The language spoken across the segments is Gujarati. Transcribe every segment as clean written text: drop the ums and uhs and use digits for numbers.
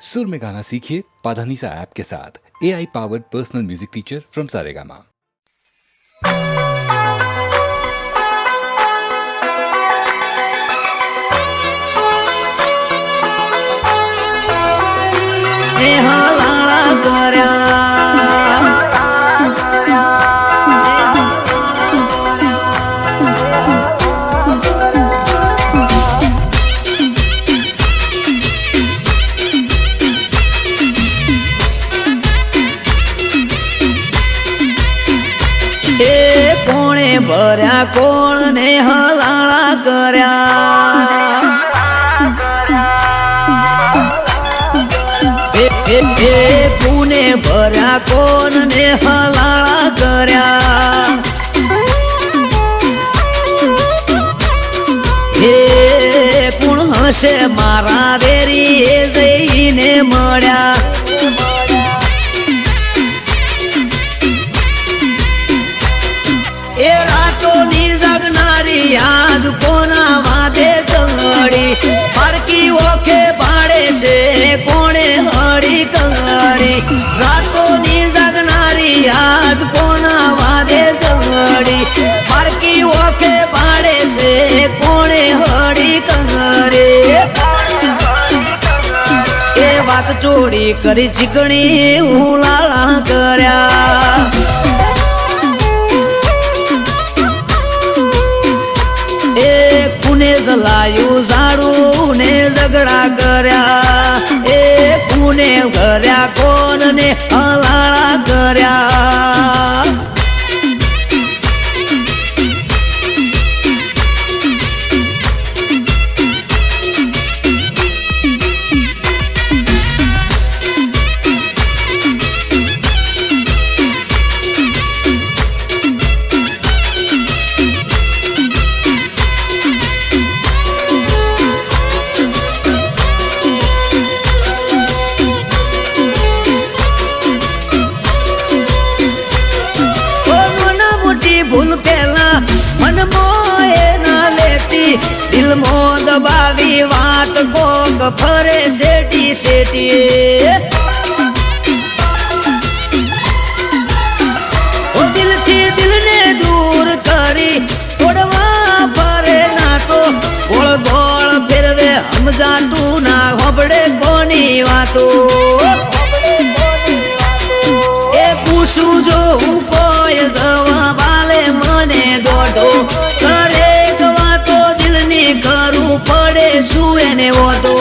सुर में गाना सीखिए पाधानीसा ऐप के साथ AI powered personal music teacher from Saregama. કોણે ભર્યા કોણ ને હલાળા કર્યા કોને ભર્યા કોણ ને હલાળા કર્યા હે કોણ હશે મારા વેરી એ જઈને મળ્યા એ રાતોની જગનારી યાદ કોના વાદે કંગડી પારકી ઓખે પાડે છે કોણે હળી કંગડી રાતોની જગનારી યાદ કોના વાદે કંગડી પારકી ઓખે પાડે છે કોણે હળી કંગડી એ વાત ચોરી કરી ચીકણી હુલાળા કર્યા જલાયું ઝાડું ને ઝઘડા કર્યા એ કુને કર્યા કોણ ને હલાળા કર્યા ભૂલ પેલા મન મોએ ના લેતી દિલ મો દબાવી વાત કોક ફરે સેટી સેટી ઓ દિલથી દિલને દૂર કરી તોડવા ફરે ના તો ગોળ ગોળ ફેરવે સમજાતું ના હોબડે કોની વાતો એ પૂછું જો હું કોઈ દવા મને દોઢો દરેક વાતો દિલની કરું પડે શું એને વાતો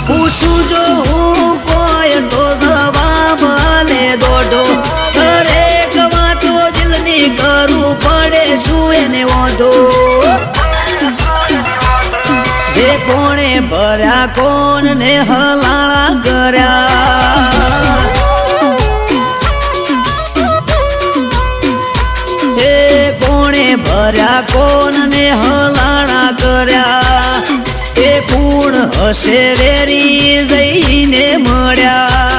પૂછું જો હું કોઈ તો દવા ભલે દોઢો દરેક વાતો દિલની કરું પડે શું એને વાંધો એ કોણે ભર્યા કોણ ને હલાળા કર્યા ભર્યા કોણ ને હલાળા કર્યા એ પૂર્ણ હશે વેરી જઈને મળ્યા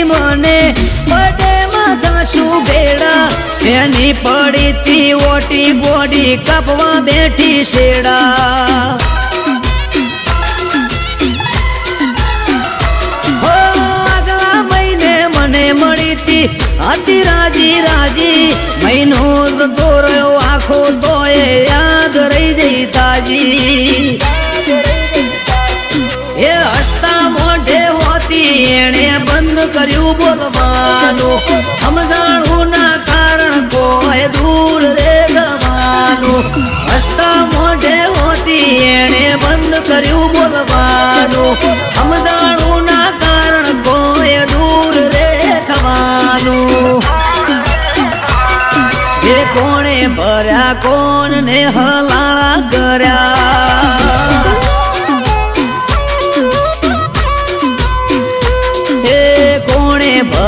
મને પડે માથા શું ભેડા શેની પડી તી ઓટી બોડી કાપવા બેઠી શેડા આગલા મહિને મને મળી તી હતી રાજી રાજી મહિનો જતો રહ્યો આખો તોય યાદ રહી જઈ તાજી એ હસતા મોઢે હોતી એણે બંધ કર્યું બોલવાનું સમજાણું ના કારણ કોઈ દૂર રે જવાનું હસતા મોઢે હોતી એણે બંધ કર્યું બોલવાનું સમજાણું ના કારણ કોઈ દૂર રે થવાનું એ કોણે ભર્યા કોણ ને હલાળા કર્યા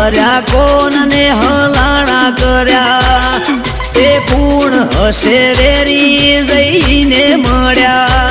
કર્યા કોનને હલાણા કર્યા એ પૂર્ણ હશે વેરી જઈને મળ્યા.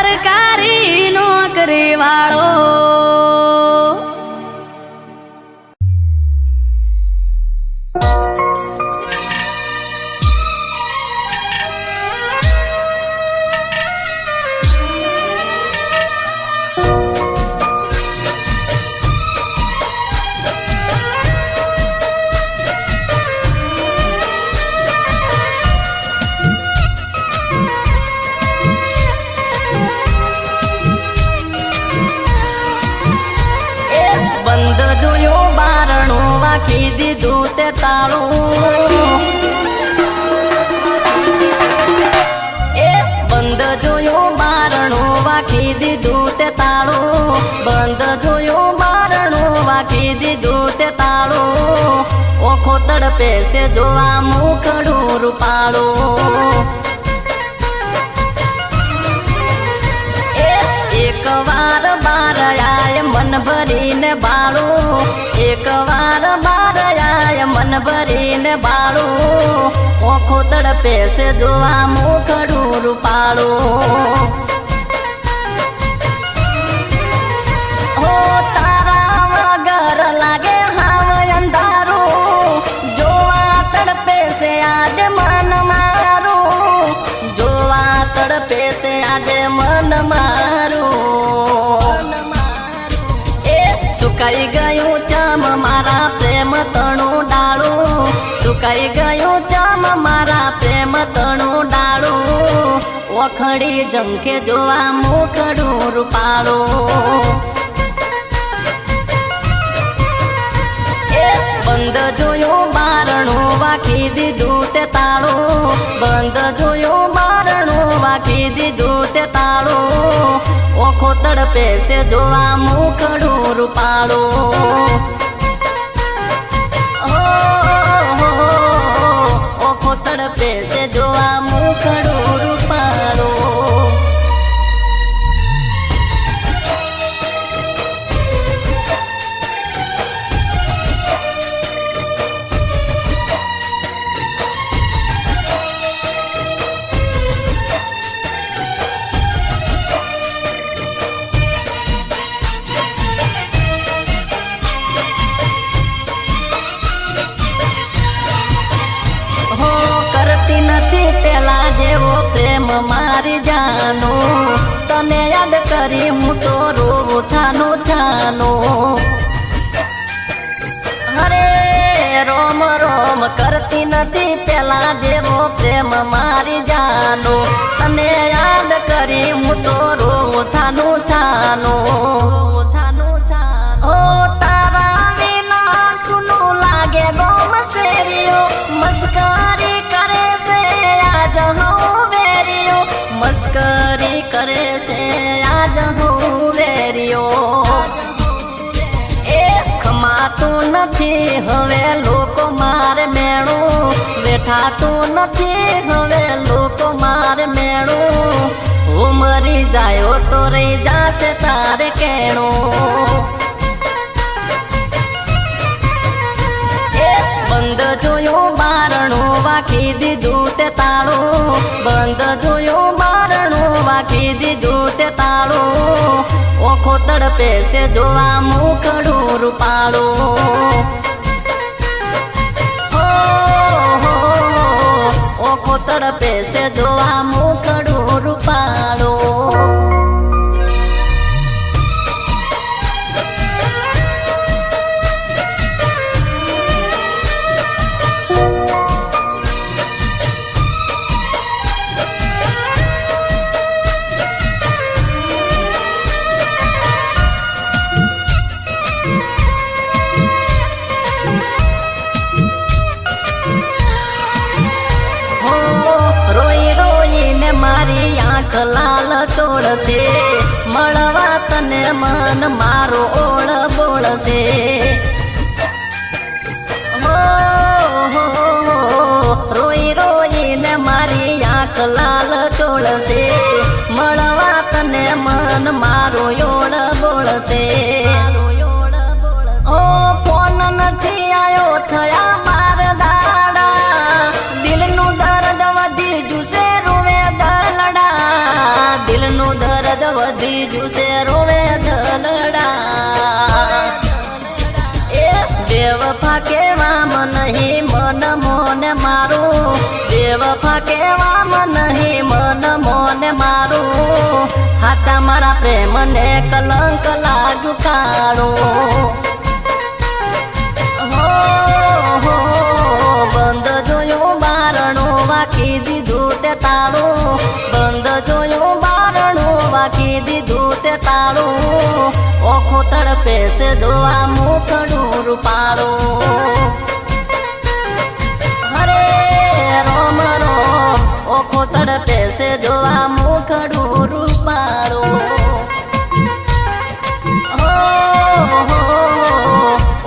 સરકારી નોકરી વાળો. બંધ જોયું બારણું વાખી દીધું તે તાળું. એ બંધ જોયું બારણું વાખી દીધું તે તાળું. બંધ જોયું બારણું વાખી દીધું તે તાળું. ઓખો તડપે છે જોવા મુખડું રૂપાળું. એક વાર બાર આય મન ભરીને બાળું. એક વાર બાર આય મન ભરીને બાળું. ઓખો તડપે છે જોવા મુખડું રૂપાળું. હો તારા વગર લાગે હાવ અંધારું. જોવા તડપે છે આજે મન મારું. જોવા તડપે છે આજે મન મારું. સુકાઈ ગયું ચમ મારા પ્રેમ તણું ડાળું. સુકાઈ ગયું ચમ મારા પ્રેમ તણું ડાળું. ઓખડી ઝંખે જોવા મુખડું રૂપાળું. બંધ જોયું બારણું વાખી દીધું તે તાળું. બંધ જોયું બારણું વાખી દીધું તે તાળું. ઓખો તડપે છે જોવા મુખડું રૂપાળું. ઓખો તડપે છે જોવા મુખડું રૂપાળું. નથી પેલા જેવો પ્રેમ મારી જાનું. તને યાદ કરી હું તો રોવું છાનું છાનું. અરે રોમ રોમ કરતી નથી પેલા જેવો પ્રેમ મારી જાનું. તને યાદ કરી હું તો રોવું છાનું છાનું. છાનું છાનું. ઓ તારા વિના સુનું લાગે ગોમ શેરીઓ. મસ્કરી કરે છે આજ હું વેરિયો. મસ્કરી કરે છે આજ હું વેરિયો. એ ખમાતું નથી હવે લોકો મારે મેણું. વેઠાતું નથી હવે લોકો મારે મેણું. હું મરી જાયો તો રહી જાશે તારે કેણું. બંધ જોયું બારણું વાખી દીધું તે તાળું. બંધ જોયું બારણું વાખી દીધું તે તાળું. ઓખો તડપે છે જોવા મુખડું રૂપાળું. ઓખો તડપે છે જોવા મુખડું રૂપાળું. મારી આંખ લાલ ચોળશે. મળવા તને મન મારો ઓળ બોળશે. રોઈ રોઈને મારી આંખ લાલ ચોળશે. મળવા તને મન મારો ઓળ બોળશે. ઓ ફોન નથી આયો થયા માર દાડા. દિલનું દર્દ વધી જુશે રૂવે દલડા. દિલનું દર્દ વધી જુસે રોવે ધનડા એ બેવફા કેવામાં નહીં મન મોને મારું બેવફા કેવામાં નહીં મન મોને મારું હાટા મારા પ્રેમને કલંક લાગ્યું કાળું બંધ જોયું બારણું વાકી દીધું તે તાળું બંધ જોયું બારણું વાકી દીધું તે તાળું ઓખો તડપે છે દોવા મુખડું રૂપાળું હરે રોમ રોમ ઓખો તડપે છે દોવા મુખડું રૂપાળું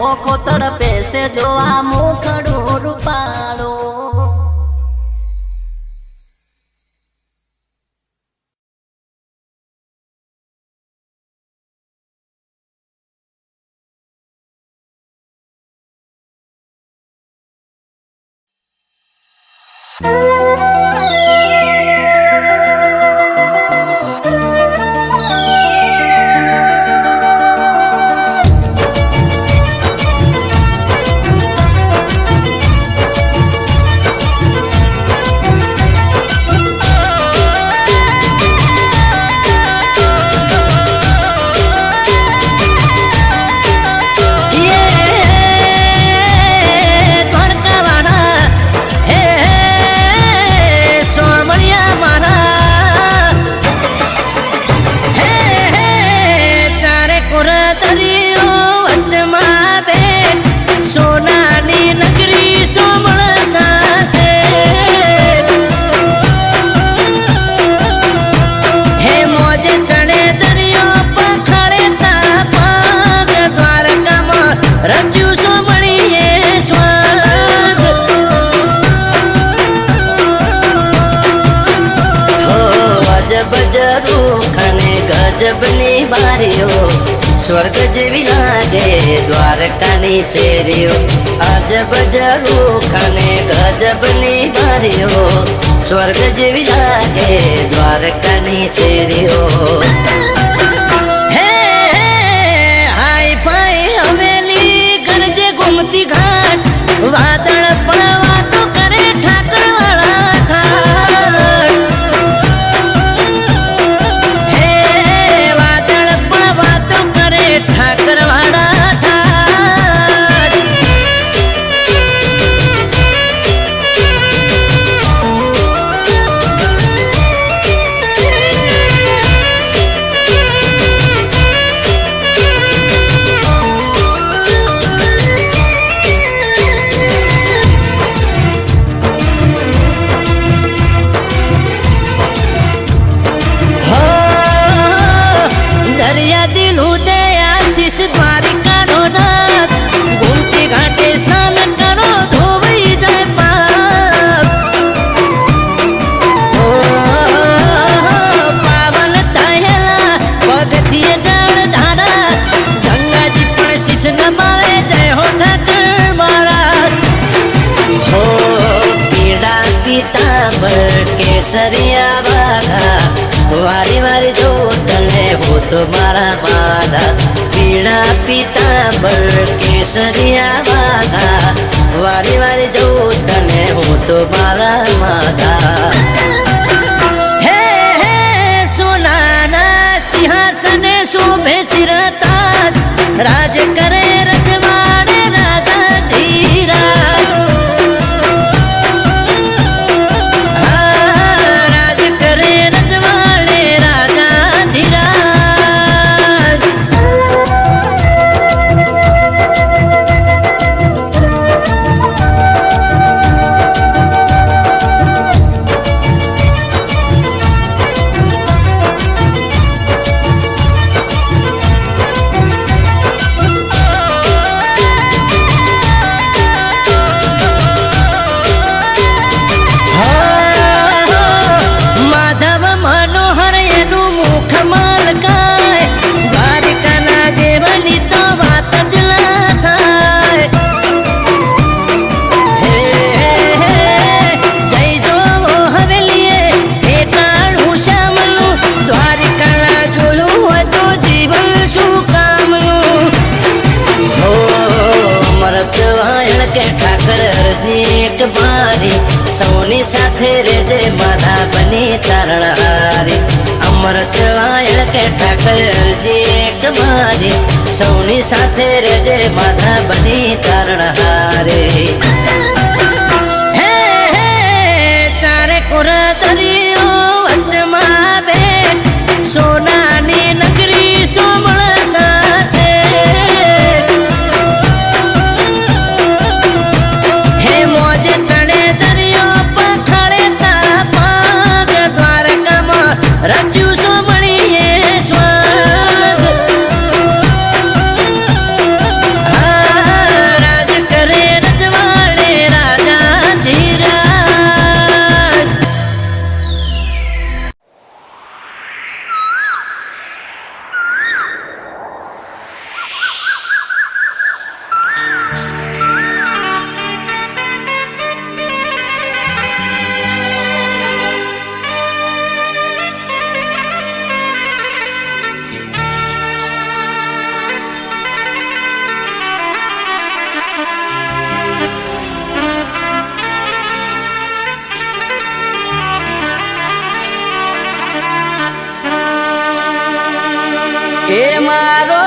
ઓખો તડપે છે જોવા મુખડું રૂપાળું ગજબની બારીઓ સ્વર્ગ જેવી લાગે દ્વારકાની શેરીઓ અજબ જરૂખાને ગજબની બારીઓ સ્વર્ગ જેવી લાગે દ્વારકાની શેરીઓ હે હાઈ ફાઈ હવેલી ગરજે ગુમતી ઘાટ વાદળ પણ વાતો કરે ઠાકર વાળા ઠાઠ ઠાકર વાળા ઠાઠ દરિયા દિલ ઉદય દ્વારિકાનો નાથ ગુમતી ઘાટે સ્નાન કરો ધોવાઈ જાય પાપ પાવન થયેલા પગથિયે જળ ધારા ગંગાજી પણ શીશ નમાવે જય હો ઠાકર મહારાજ હો પીડા પીતાંબર કેસરિયા વાઘા વારી વારી જો તને હો તો મારા માદા પીળા પીતાંબર કેસરિયા વાઘા વારી વારી જો તને હું તો મારા માધા હે હે સોનાના સિંહાસને શોભે શિરતાજ રાજ કરે રજવાડે રાજા ધીરાજ રાજ કરે રજવાડે રાજા ધીરાજ કે ઠાકર અરજી એક મારી, સૌની સાથે રેજે માધા બની તારણહારી. અમૃત વાયણ કે ઠાકર અરજી એક મારી, સૌની સાથે રેજે માધા બની તારણહારી. હે હે ચારે કોર દરિયો વચમાં બેઠ, સોનાની નગરી સોમળ સાસે. હે મોજે ચડે દરિયો પખડે તારા પગ, દ્વારકામાં રચ્યું સોમણીએ સ્વર્ગ. રાજ કરે રજવાડે રાજા ધીરાજ. એ મારો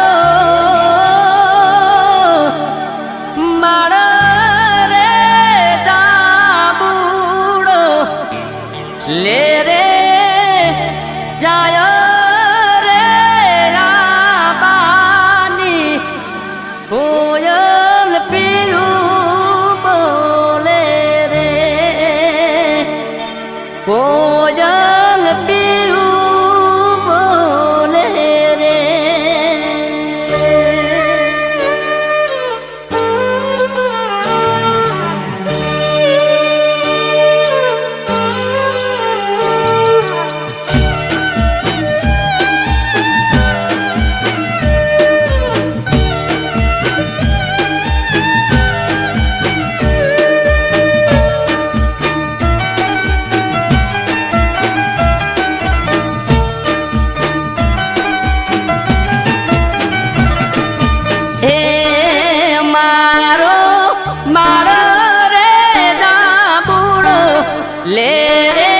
મારો રે દાબુડો, લે રે જાય રે રાબાની, કોયલ પીયું બોલે રે, કોયલ પીયું બોલે રે. લે રે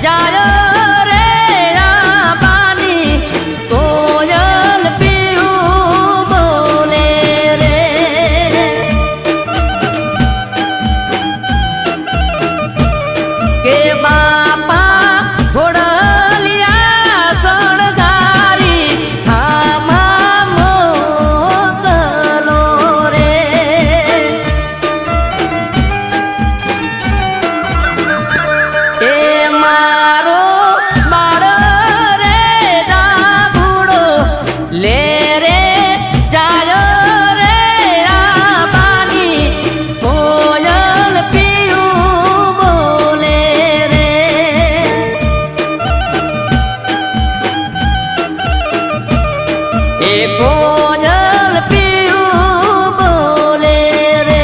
જાય રે રાબાની, કોયલ પીયું બોલે રે. કે બાપા ઘોડલિયા શણગારી, આમાં મોકલો રે. એ મારો બાળો રે દાબુડો, લે રે જાય રે રાબાની, કોયલ પીયું બોલે રે. એ કોયલ પીયું બોલે રે.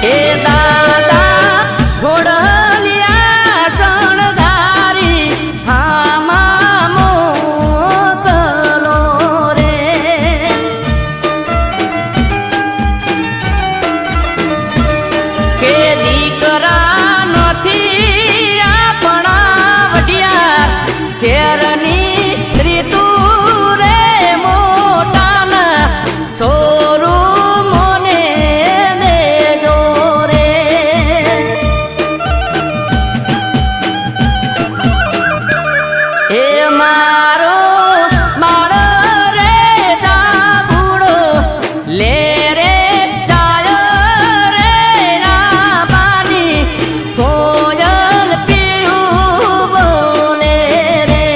એ દાદા ઘોડલિયા શણગારી, આમાં મોકલો રે. કે દીકરા નથી આપણા વઢિયાર, શેરની રીતુ રે મોટાના, સોરું મોને દેજો રે. એ મારો મારો રે દાબુડો, લે રે જાય રે રાબાની, કોયલ પીયું બોલે રે.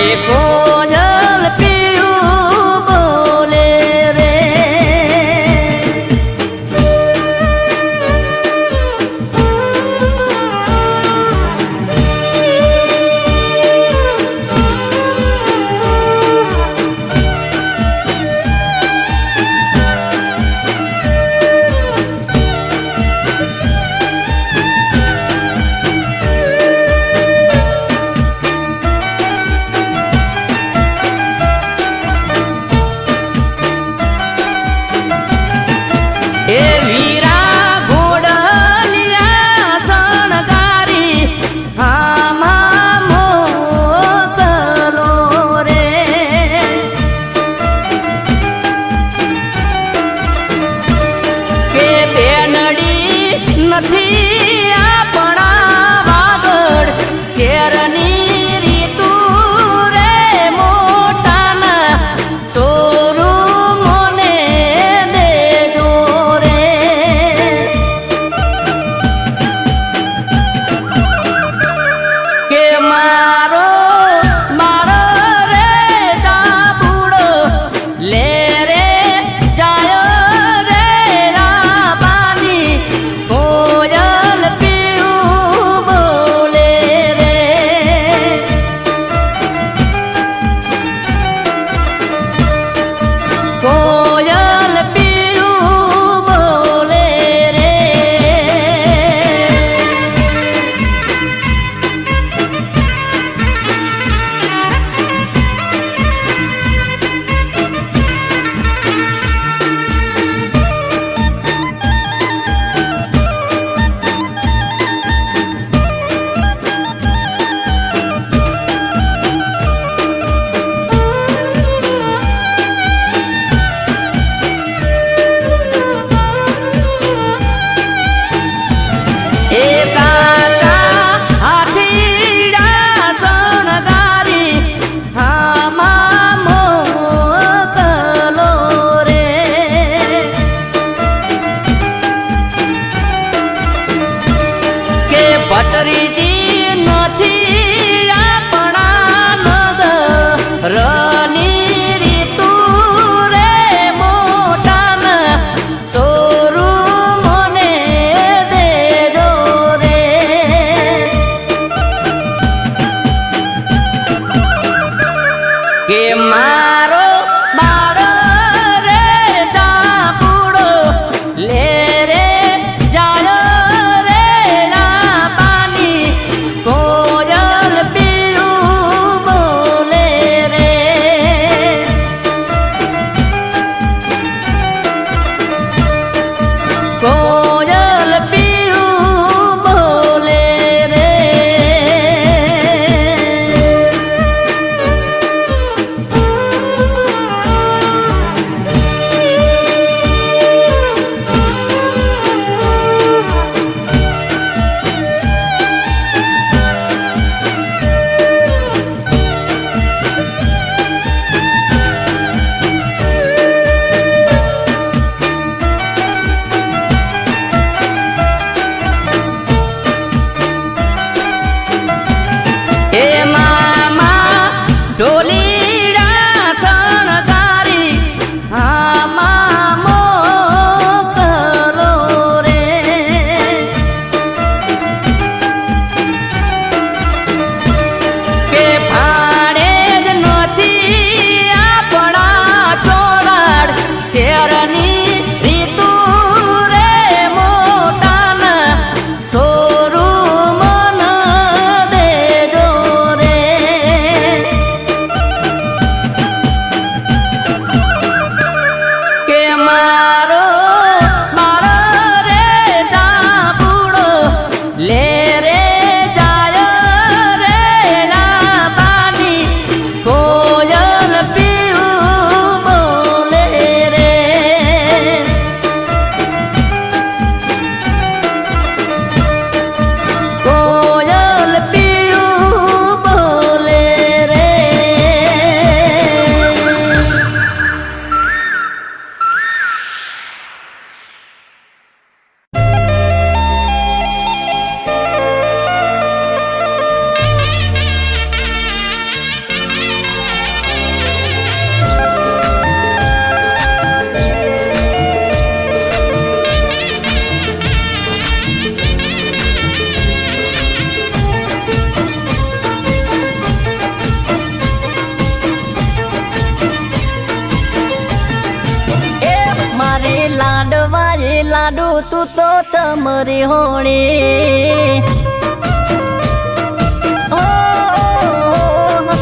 એ કોયલ એ કાકા હાથીડા શણગારી આમાં મોકલો રે કે ભટરીજી નથી આપણા નગરની રીતુ રે મોટાના સોરું મને દેજો રે કે મારો બાળો રે ડાપુડો લે રે જાયો રે ના પાણી કોયલ પીયું બોલે રે કોયલ પીયું બોલે રે એ મામા ઢોલીડા શણગારી આમાં મોકલો રે કે ભાડે જ નથી આપણા ચોરાડ શેરની રીતુ રે મોટાના સોરું મન દેજો રે કે મારો મારો રે ડાબુડો લે રે જાયો રે ના પાણી કોયલ પીયું બોલે રે કોયલ પીયું બોલે રે એ મારે લાડવાએ લાડુ તું તો ચમરી હોણી ઓ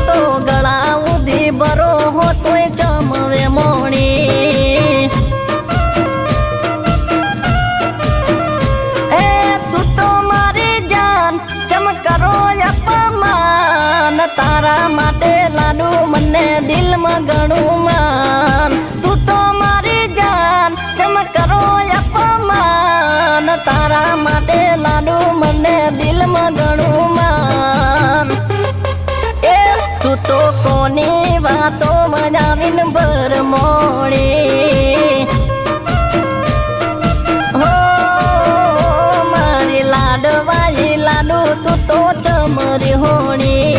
તો ગળા ઉધી બરો હો તોય ચમવે મોણી એ તું તો મારી જાન ચમકારો અપમાન તારા માટે લાડુ મને દિલમાં ઘણું માન તું તો મારી જાન ચમકારો અપમાન તારા માટે લાડુ મને દિલમાં ઘણું માન એ તું તો કોની વાતો મજાવીન ભર મોડી હો મારી લાડવાઈ લાડુ તું તો ચમરી હોણી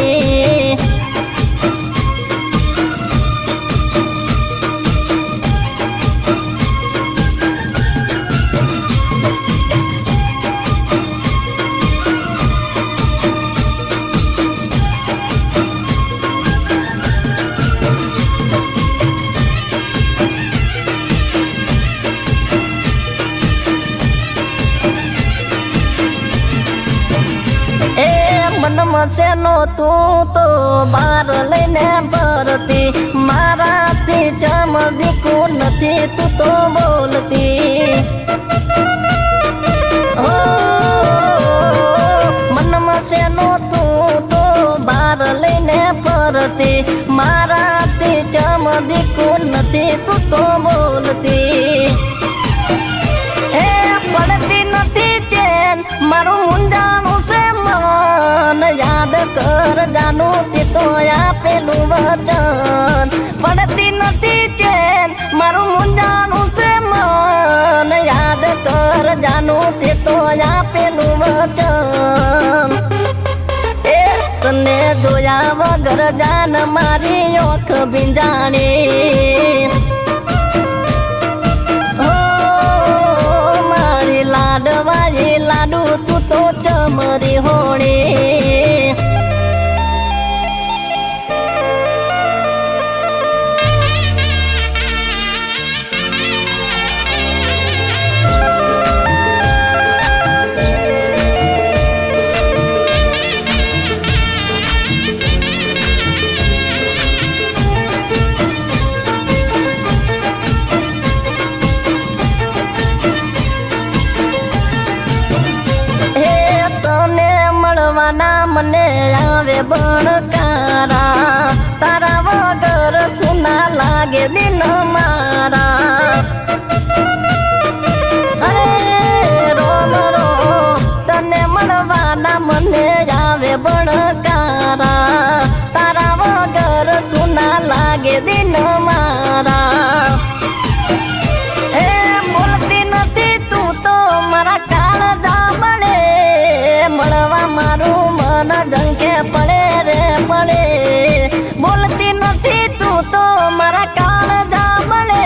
મનમસેનો તું તો બાર લઈને ભરતી મારાથી ચમદીકું નથી તું તો બોલતી ઓ મનમસેનો તું તો બાર લઈને ફરતી મારાથી ચમદીકું નથી તું તો બોલતી એ પડતી નથી ચેન મારું તો આપેલું વચન પડતી નથી ચેન મારું મુંજાનું છે મન યાદ કર જાનું તે તો આપેલું વચન એ તને જોયા વગર જાન મારી ઓખ ભીંજાણી મારી લાડવાઈ લાડુ તું તો ચમરી હોણી મને આવે બણકારા તારા વગર સુના લાગે દિન મારા અરે રોમ રો તને મળવાના મને આવે બણકારા તારા વગર સુના લાગે દિન મારા એ બોલતી નથી તું તો મારા કાળ જામણે મળવા મારું જંકે પડે રે પડે બોલતી નથી તું તો મારા કાળ જામણે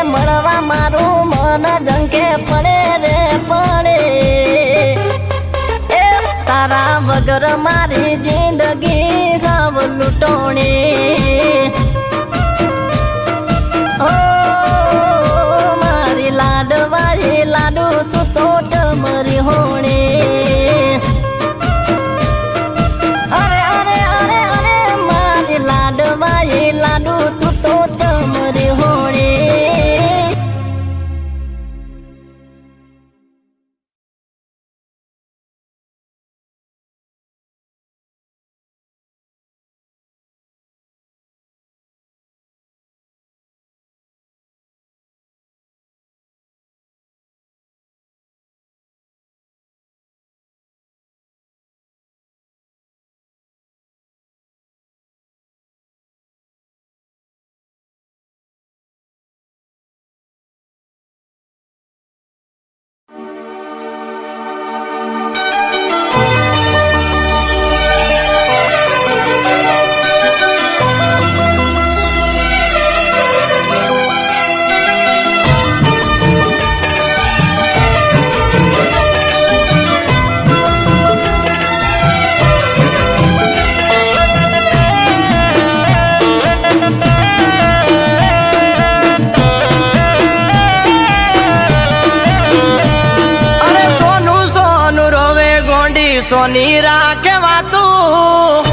મળવા મારું મન જંકે પડે રે પડે એ તારા વગર મારી જિંદગી હાવ લૂંટોણી ઓ મારી લાડવાળી લાડુ તું તો ચમરી હોણી લાડુ તું તો ચમરી હોણી સોની રાખે વાતું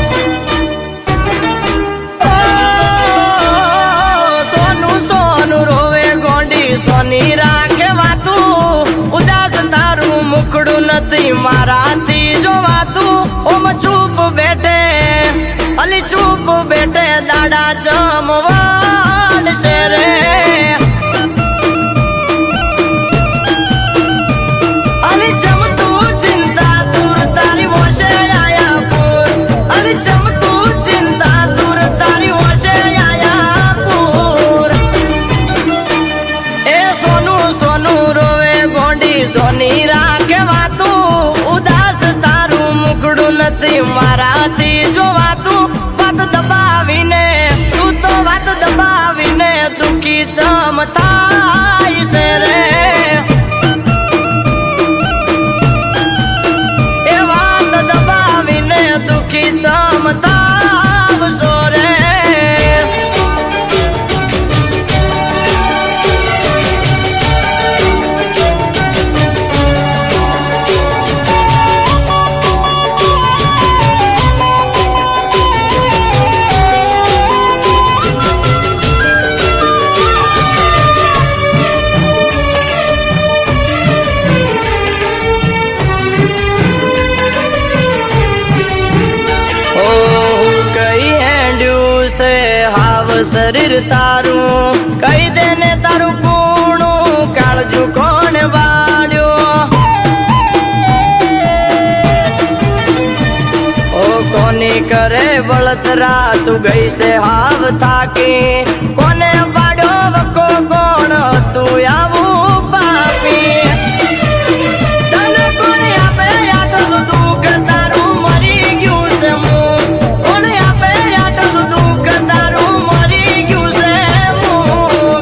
સોનું સોનું રોવે ગોંડી સોની રાખે વાતું ઉદાસ તારું મુખડું નથી મારાથી જોવાતું ઓમ ચૂપ બેઠે અલી ચૂપ બેઠે દાડા જમવાડ છે રે અલી જમતું ચિંતા દૂર તારી વોશે આયા પૂર અલી જમતું ચિંતા દૂર તારી વોશે આયા પૂર એ સોનું સોનું રોવે ગોંડી સોની રાખે વાતું ઉદાસ તારું મુખડું નથી મારાથી જોવાતું વાત દબાવીને તું તો વાત દબાવીને દુખી ચમતાય છે રે એ વાત દબાવીને દુખી ચમતાવશો રે શરીર તારું કહી દે ને તારું કૂણું કાળજું કોણ વાળ્યો ઓ કોની કરે બળતરા તું ગઈ છે હાવ થાકી કોને પાડ્યો વકો કોણ તું આવું પાપી તને કોને આપે આટલું દુઃખ તારું મરી ગયું છે હું કોને આપે આટલું દુઃખ તારું મરી ગયું છે હું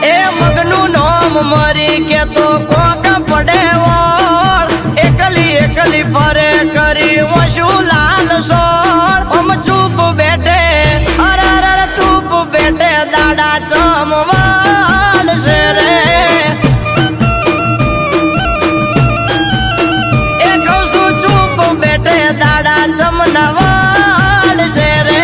એ મગનું નામ મરી કે તો કોક પડે વળ એકલી એકલી ફરે કરી વશું લાલ સોળ ઓમ ચૂપ બેઠે અરે ચૂપ બેઠે દાડા ચમવાડ છે રે એ કહું છું ચૂપ બેઠે દાડા ચમનવાડ છે રે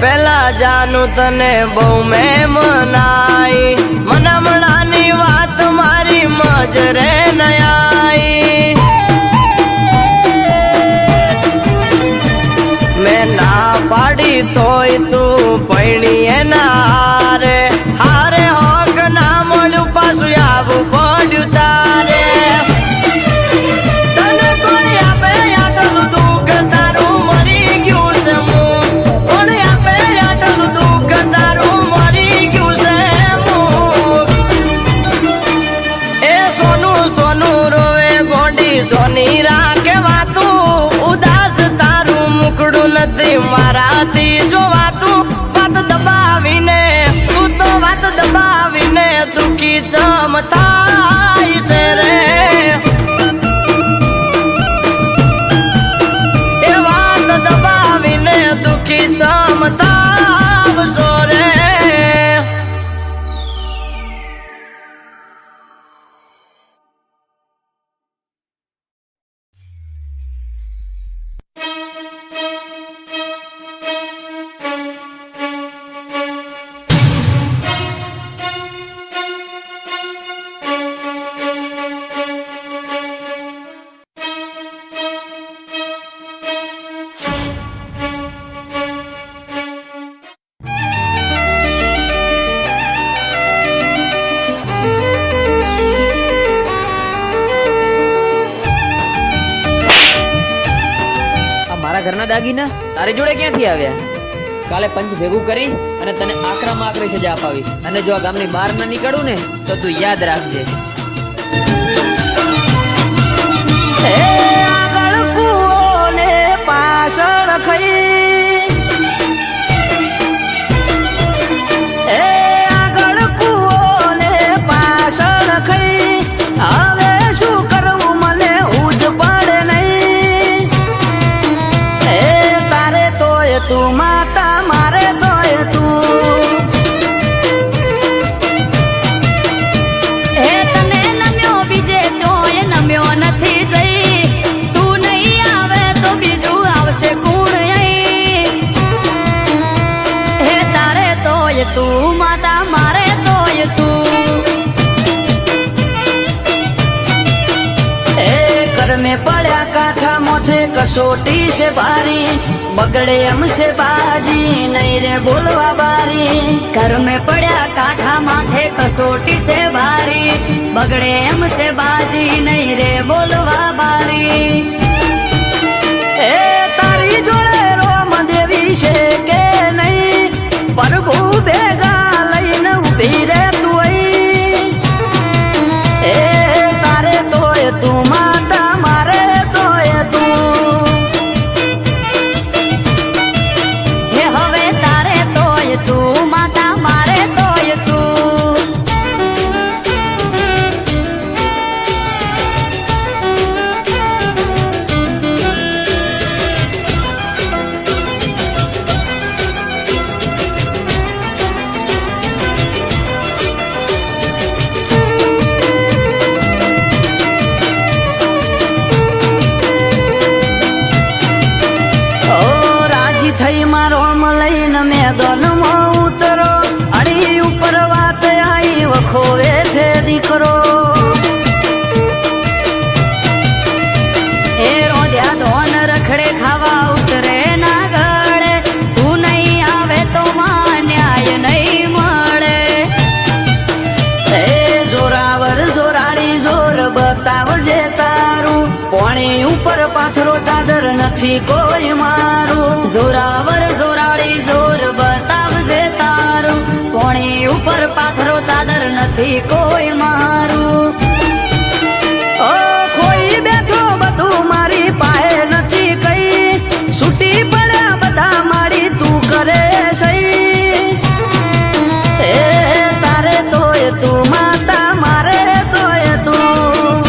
પેલા જાનું તને બહુ મેં મનાઈ મનામણાની વાત મારી મજરે નયાઈ મેં ના પાડી તોય તું પૈણી એના હારે હારે હોક ના મળ્યું પાછું આવું પડ્યું તારે તને કોઈ આપે આટલું દુઃખ તારું મરી ગયું છે હું સોની રાખે વાતું ઉદાસ તારું મુખડું નથી મારાથી જોવાતું વાત દબાવીને તું તો વાત દબાવીને દુખી ચમ થાય છે રે એ વાત દબાવીને દુખી ચમ થાવશો રે ઘરના દાગીના તારી જોડે ક્યાંથી આવ્યા? કાલે પંચ ભેગું કરી અને તને આકરામાં આકરી સજા અપાવી અને જો આ ગામની બહાર ના નીકળું ને તો તું યાદ રાખજે. આગળ કૂવો ને પાછળ ખઈ આગળ કૂવો ને પાછળ ખઈ હવે શું કરવું મને ઉજ પડે નહીં તારે તોય તું માતા મારે તોય તું તને નમ્યો બીજે ચોય નમ્યો નથી જઈ તું નહીં આવે તો બીજું આવશે કુણ હે તારે તોય તું માતા મારે તોય તું कर में पड़ा काठा मोथे कसोटी से भारी बगड़े हमसे बाजी नहीं रे बोलवा बारी घर में पड़ा काठा माथे कसोटी से भारी बगड़े हमसे बाजी नहीं रे बोलवा बारी तारी जोड़े रोम देवी से के नहीं प्रभु बेगा लईने उभी रे तू तारे तोय तू माता मारे तोय तू हे हवे तारे तोय તું માતા મારે તોય તું થઈ મારો લઈને મેદાનમાં ઉતરો અડી ઉપર વાત આવી વખો વેઠે દીકરો એ રોધ્યા ધોન રખડે ખાવા ઉતરે ના ગળે તું નહીં આવે તો માં ન્યાય નહીં મળે એ જોરાવર જોરાડી જોર બતાવજે તારું પોણી ઉપર પાથરો ચાદર નથી કોઈ મારું જોરાવર જોરાડી જોર બતાવજે તારું પોણી ઉપર પાથરો ચાદર નથી કોઈ મારું ઓ કોઈ બેઠો બધું મારી પાસે નથી કઈ છૂટી પડ્યા બધા મારી તું કરે સહી એ તારે તોય તું માતા મારે તોય તું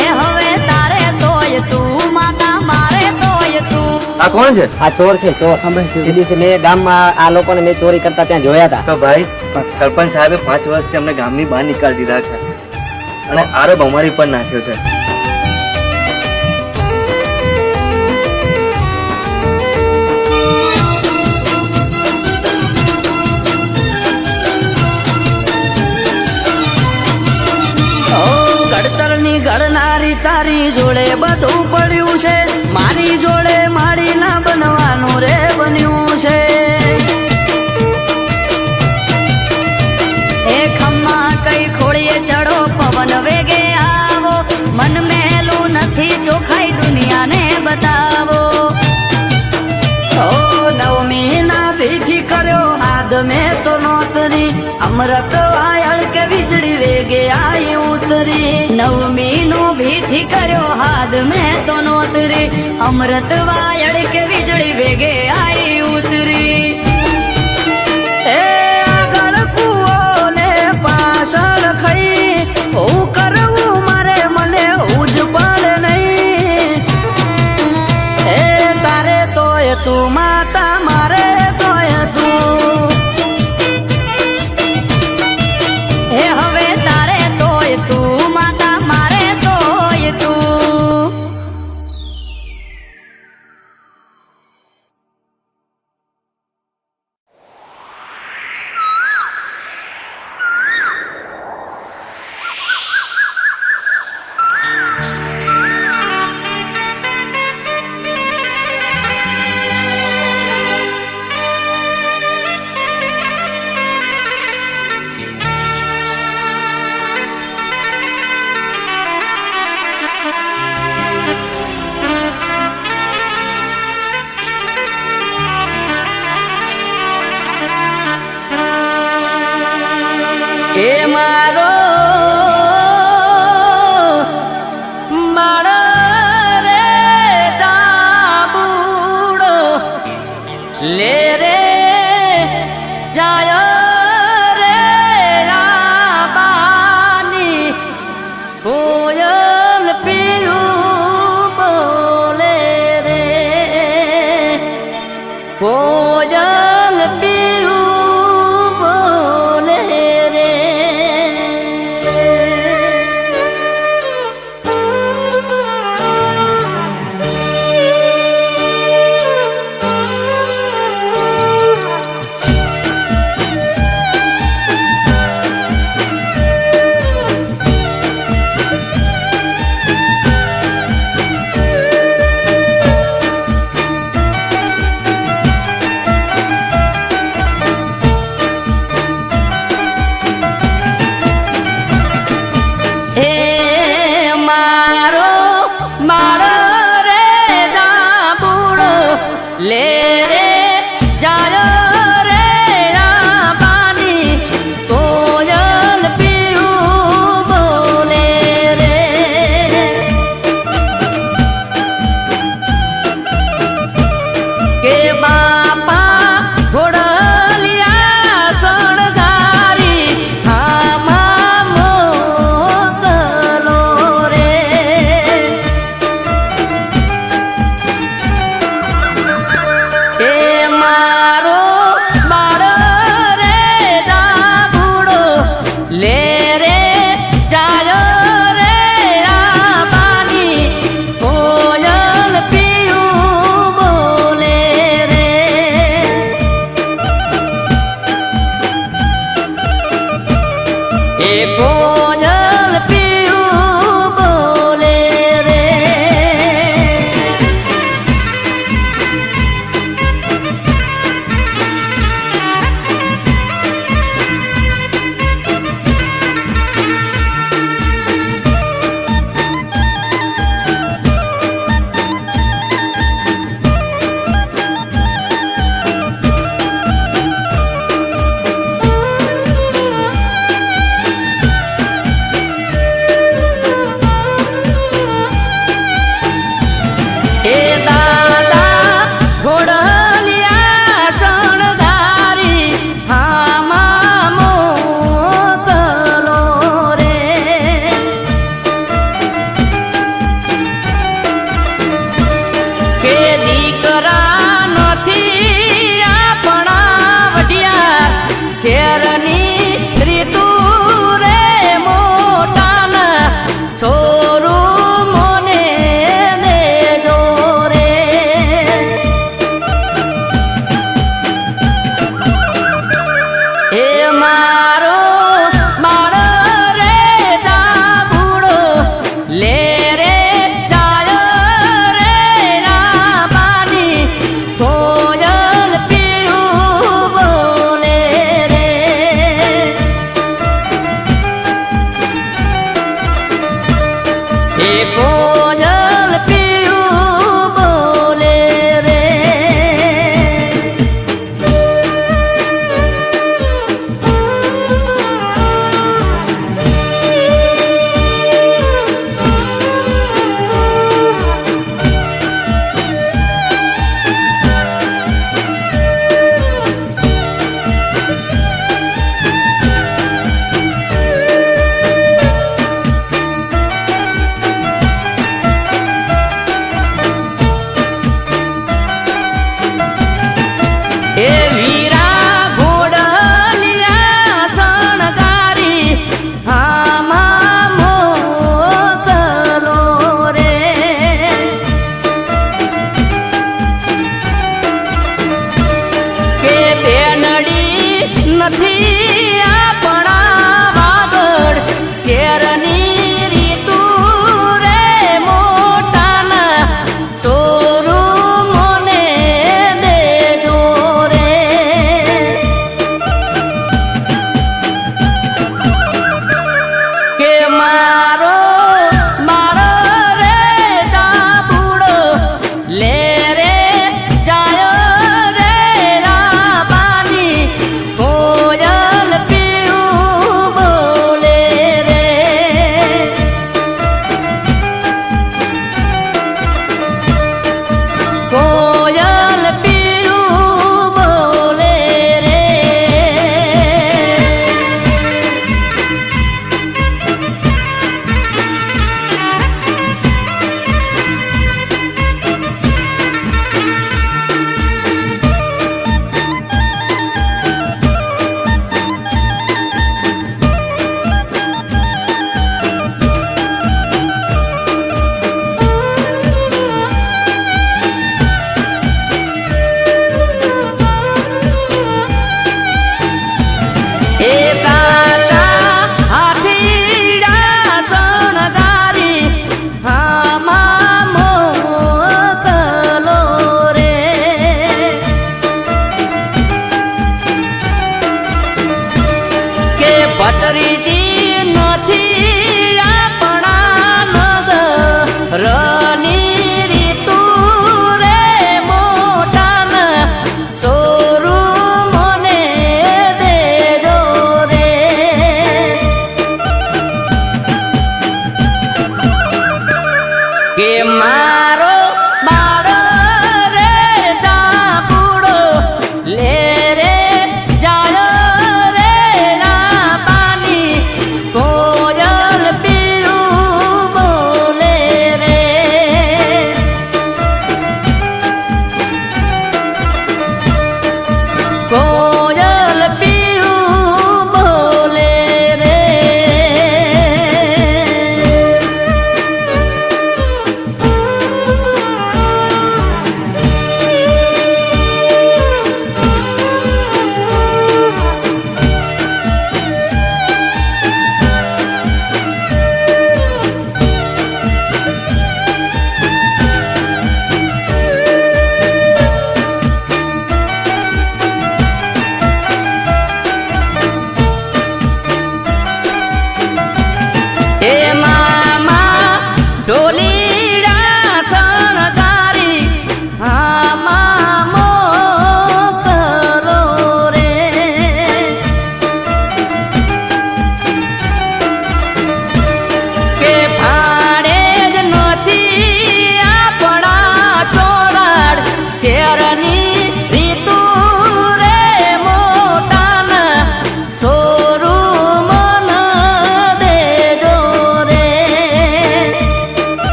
એ હવે તારે તોય તું માતા મારે તોય તું આ કોણ છે? આ ચોર છે ચોર એ દિવસે મેં ગામમાં આ લોકોને મેં ચોરી કરતા ત્યાં જોયા હતા. તો ભાઈ સરપંચ સાહેબે 5 વર્ષથી અમને ગામની બહાર નીકાળી દીધા છે અને આરોપ અમારી પર નાખ્યો છે. ઘડતરની ઘડનારી તારી જોડે બધું પડ્યું છે મારી જોડે મારી ના બનવાનું રે બન્યું છે એ ખમ્મા કઈ ખોળીએ ચડો પવન વેગે આવો મન મેલું નથી ચોખાઈ દુનિયાને બતાવો ઓ નવમી ના ભીથી કર્યો હાથ મેં તો નોતરી અમૃત આયળ કે વીજળી વેગે આઈ ઉતરી નવમી નો ભીથી કર્યો હાથ મેં તો નોતરી અમૃત વાયડ કે વીજળી વેગે આઈ ઉતરી એ આગળ કૂવો ને પાછળ ખઈ હું કરવું મારે મને હું જ પડે નહીં એ તારે તોય તું માતા મારે તોય તું હે હવે તારે તોય તું માતા મારે તોય તું એ મારો મારો રે ડાબુડો લે રે જાય રે રાબાની કોયલ પીયું બોલે રે કોયલ પીયું બોલે રે એ દાદા ઘોડલિયા શણગારી હામાં મોકલો રે કે દીકરા નથી આપણા વઢિયાર શેરની રીતુ રે મોટાના સોરું મોને દેજો રે એ મારો બાળ રે દાબુડો લે રે ચાય રે રામાની કોયલ પીયું બોલે રે એ કોયલ પીયું બોલે રે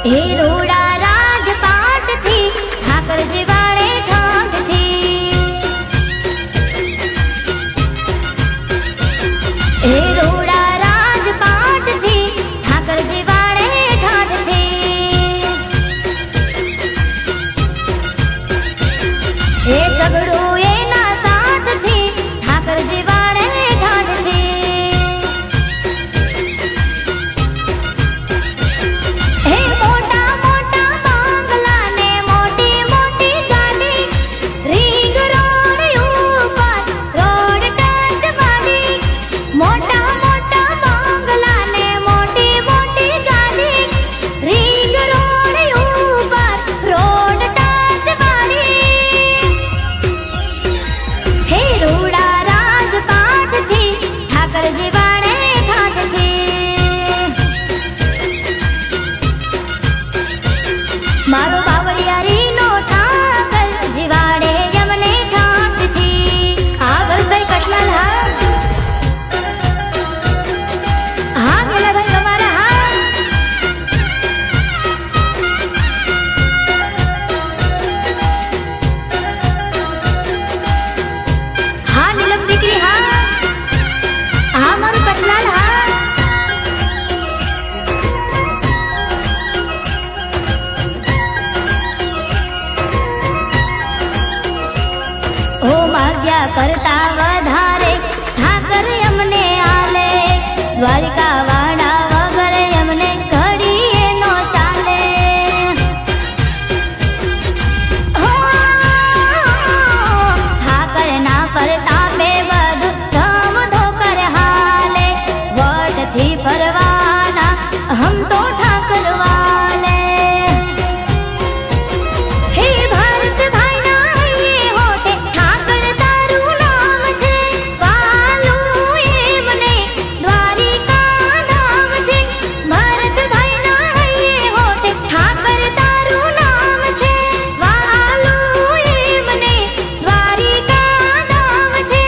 હે રોડા રાજપાટ થી ઠાકરજી વાળે ઠાઠ થી હે રોડા રાજપાટ થી ઠાકરજી વાળે ઠાઠ થી હે ઝઘડો એના સાથ થી ઠાકરજી વાળે ઠાઠ થી હે મોટા મોટા બંગલા ને મોટી મોટી ગાડી રીંગ રોડ ઉપર રોડ ટચ વાળી મોટા મોટા બંગલા ને મોટી મોટી ગાડી રીંગ રોડ ઉપર રોડ ટચ વાળી હે રોડા રાજપાટ થી ઠાકરજી વાળે ઠાઠ થી મારો બાવળિયારી નો ઠાકર જીવાડે યમને ઠાઠ થી આગળ ભાઈ કટલાલ હા ગેલા ભાઈ તમારા હા નીલમ દીકરી હા મારું કટલાલ હા ઓ ભાગ્યા કરતા વધારે ઠાકર અમને આલે દ્વારિકા વાળા વગર અમને ઘડીએ નો ચાલે હો ઠાકર ના પરતાપે બધું ધમધો કર હાલે વટથી ફરવાના હમ તો ઠાકર વાલે હે ભારત ભાઈ ના હૈયે હોઠે ઠાકર તારું નામ છે વાલું એમને દ્વારિકા ધામ છે ભારત ભાઈ ના હૈયે હોઠે ઠાકર તારું નામ છે વાલું એમને દ્વારિકા ધામ છે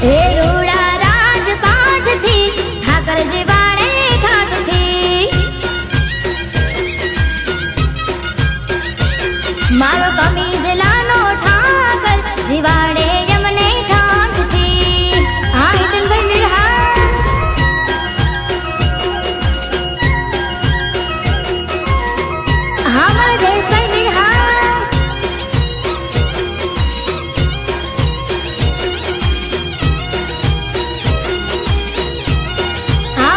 હે રોડા રાજપાટ થી ઠાકરજી વાળે ઠાઠ થી મારો કમીજ લાનો ઠાકર જીવાડે યમને ઠાઠ થી હિતનભાઈ મિરહા મારા જયેશભાઈ મિરહા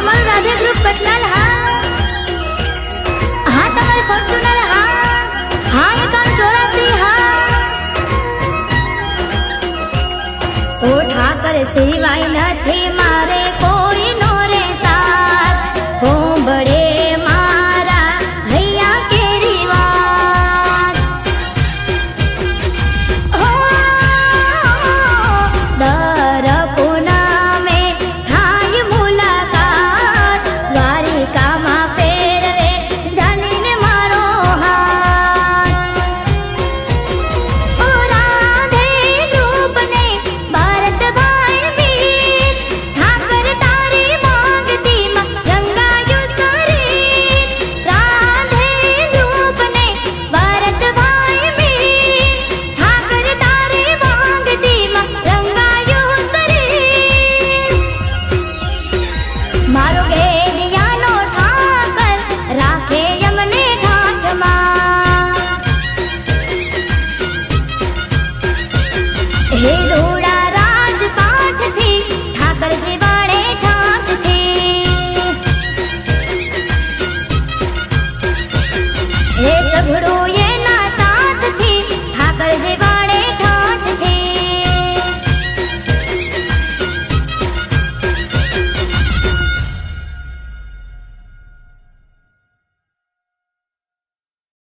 મારું રાધે ગ્રુપ કટલાલ તમારે ફોર્ચ્યુનર એકાવન 84 ઓ ઠાકર સિવાય નથી મારે કોઈ નો રે સાથ હોંભળે મારા હૈયા કેરી વાત હો દર પૂનમે થાય મુલાકાત દ્વારિકામાં ફેરવે જાણીને મારો હાથ ઓ રાધે ગ્રુપને ભરતભાઈ વીર ઠાકર તારી માંગતીમાં રંગાયું શરીર રાધે ગ્રુપને ભરતભાઈ વીર ઠાકર તારી માંગતીમાં રંગાયું શરીર મારો ઘેરિયાનો ઠાકર રાખે યમને ઠાઠમાં હે રોડા રાજપાટ થી ઠાકરજી વાળે ઠાઠ થી હે ઝઘડો